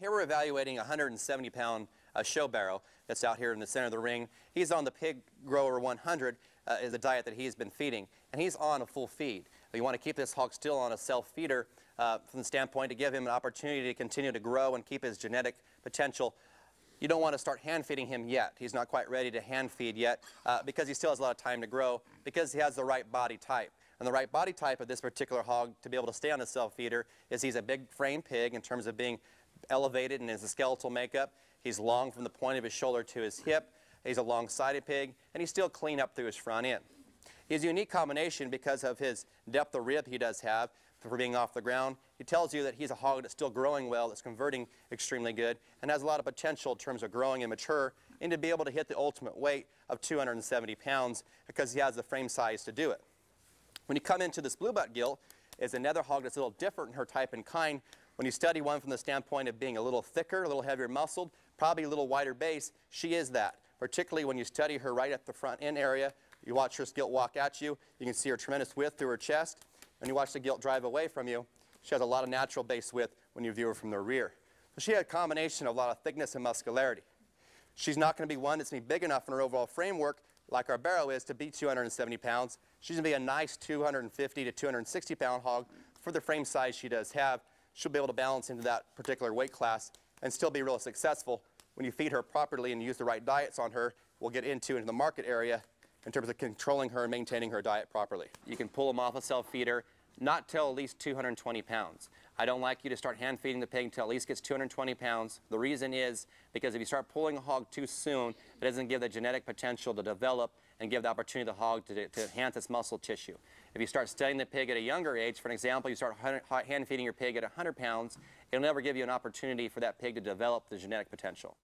Here we're evaluating a 170-pound show barrow that's out here in the center of the ring. He's on the Pig Grower 100 is the diet that he's been feeding, and he's on a full feed. You want to keep this hog still on a self-feeder from the standpoint to give him an opportunity to continue to grow and keep his genetic potential. You don't want to start hand feeding him yet. He's not quite ready to hand feed yet because he still has a lot of time to grow, because he has the right body type. And the right body type of this particular hog to be able to stay on a self-feeder is he's a big frame pig in terms of being elevated in his skeletal makeup. He's long from the point of his shoulder to his hip. He's a long-sided pig, and he's still clean up through his front end. He's a unique combination because of his depth of rib he does have for being off the ground. He tells you that he's a hog that's still growing well, that's converting extremely good, and has a lot of potential in terms of growing and mature, and to be able to hit the ultimate weight of 270 pounds because he has the frame size to do it. When you come into this blue butt gilt, is another hog that's a little different in her type and kind. When you study one from the standpoint of being a little thicker, a little heavier muscled, probably a little wider base, she is that. Particularly when you study her right at the front end area, you watch her gilt walk at you, you can see her tremendous width through her chest. When you watch the gilt drive away from you, she has a lot of natural base width when you view her from the rear. So she had a combination of a lot of thickness and muscularity. She's not going to be one that's going to be big enough in her overall framework, like our barrow is, to be 270 pounds. She's going to be a nice 250 to 260 pound hog for the frame size she does have. She'll be able to balance into that particular weight class and still be real successful when you feed her properly and use the right diets on her. We'll get into the market area in terms of controlling her and maintaining her diet properly. You can pull them off a self-feeder, not till at least 220 pounds. I don't like you to start hand feeding the pig until at least gets 220 pounds. The reason is because if you start pulling a hog too soon, it doesn't give the genetic potential to develop and give the opportunity to the hog to enhance its muscle tissue. If you start studying the pig at a younger age, for an example, you start hand feeding your pig at 100 pounds, it'll never give you an opportunity for that pig to develop the genetic potential.